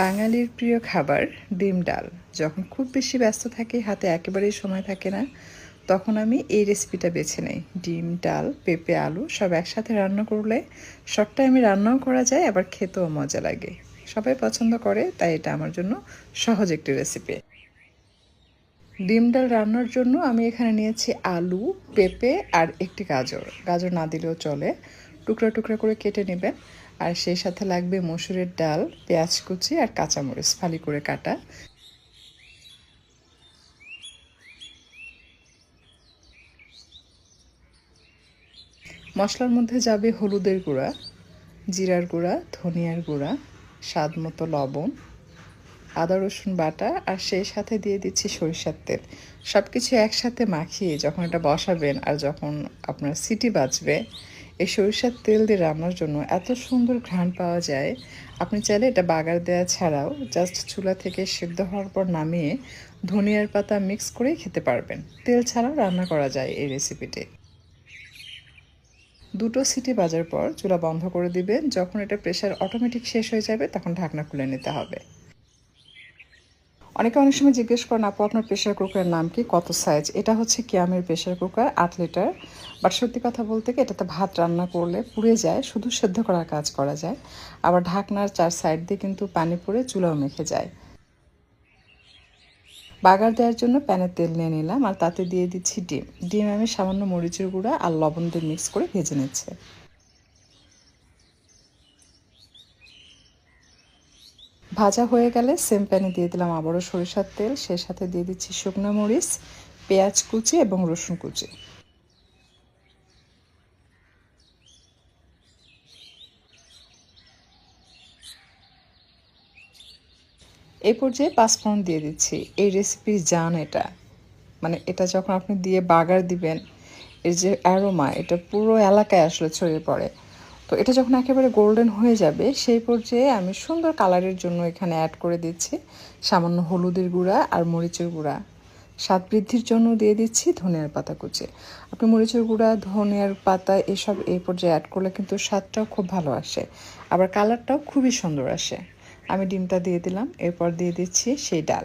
বাঙালির প্রিয় খাবার ডিম ডাল। যখন খুব বেশি ব্যস্ত থাকি, হাতে একেবারেই সময় থাকে না, তখন আমি এই রেসিপিটা বেছে নেই। ডিম ডাল, পেঁপে, আলু সব একসাথে রান্না করলে সব টাইমে রান্নাও করা যায়, আবার খেতেও মজা লাগে। সবাই পছন্দ করে, তাই এটা আমার জন্য সহজ একটি রেসিপি। ডিম ডাল রান্নার জন্য আমি এখানে নিয়েছি আলু, পেঁপে আর একটি গাজর। গাজর না দিলেও চলে। টুকরা টুকরা করে কেটে নেবেন। আর সেই সাথে লাগবে মসুরের ডাল, পেঁয়াজ কুচি আর কাঁচামরিচ ফালি করে কাটা। মশলার মধ্যে যাবে হলুদের গুঁড়া, জিরার গুঁড়া, ধনিয়ার গুঁড়া, স্বাদ মতো লবণ, আদা রসুন বাটা আর সেই সাথে দিয়ে দিচ্ছি সরিষার তেল। সব কিছু একসাথে মাখিয়ে যখন এটা বসাবেন আর যখন আপনার সিটি বাজবে, এই সরিষার তেল দিয়ে রান্নার জন্য এত সুন্দর ঘ্রাণ পাওয়া যায়। আপনি চাইলে এটা বাগার দেওয়া ছাড়াও জাস্ট চুলা থেকে সিদ্ধ হওয়ার পর নামিয়ে ধনিয়ার পাতা মিক্স করেই খেতে পারবেন। তেল ছাড়াও রান্না করা যায় এই রেসিপিটি। দুটো সিটি বাজার পর চুলা বন্ধ করে দিবেন। যখন এটা প্রেশার অটোমেটিক শেষ হয়ে যাবে, তখন ঢাকনা খুলে নিতে হবে। অনেক সময় জিজ্ঞেস করেন, আপু আপনার প্রেশার কুকারের নাম কি, কত সাইজ? এটা হচ্ছে কিয়ামের প্রেশার কুকার, 8 লিটার। বাট সত্যি কথা বলতে কি, এটাতে ভাত রান্না করলে পুড়ে যায়, শুধু সেদ্ধ করার কাজ করা যায়। আবার ঢাকনার 4 সাইড দিয়ে কিন্তু পানি পড়ে চুলাও মেখে যায়। বাগার দেওয়ার জন্য প্যানে তেল নিয়ে নিলাম আর তাতে দিয়ে দিচ্ছি ডিম। ডিম আমি সামান্য মরিচের গুঁড়া আর লবণ দিয়ে মিক্স করে ভেজে নিচ্ছে। ভাজা হয়ে গেলে সেম প্যানে দিয়ে দিলাম আবারও সরিষার তেল, সেই সাথে দিয়ে দিচ্ছি শুকনো মরিচ, পেঁয়াজ কুচি এবং রসুন কুচি। এই পর্যায়ে পাঁচফোড়ন দিয়ে দিচ্ছি। এই রেসিপির জান এটা। মানে এটা যখন আপনি দিয়ে বাগার দিবেন, এর যে অ্যারোমা, এটা পুরো এলাকায় আসলে ছড়িয়ে পড়ে। তো এটা যখন একেবারে গোল্ডেন হয়ে যাবে, সেই পর্যায়ে আমি সুন্দর কালারের জন্য এখানে অ্যাড করে দিচ্ছি সামান্য হলুদের গুঁড়া আর মরিচের গুঁড়া। স্বাদ বৃদ্ধির জন্য দিয়ে দিচ্ছি ধনিয়ার পাতা কুচি। আপনি মরিচের গুঁড়া, ধনিয়ার পাতা এসব এই পর্যায়ে অ্যাড করলে কিন্তু স্বাদটাও খুব ভালো আসে, আবার কালারটাও খুবই সুন্দর আসে। আমি ডিমটা দিয়ে দিলাম, এরপর দিয়ে দিচ্ছি সেই ডাল।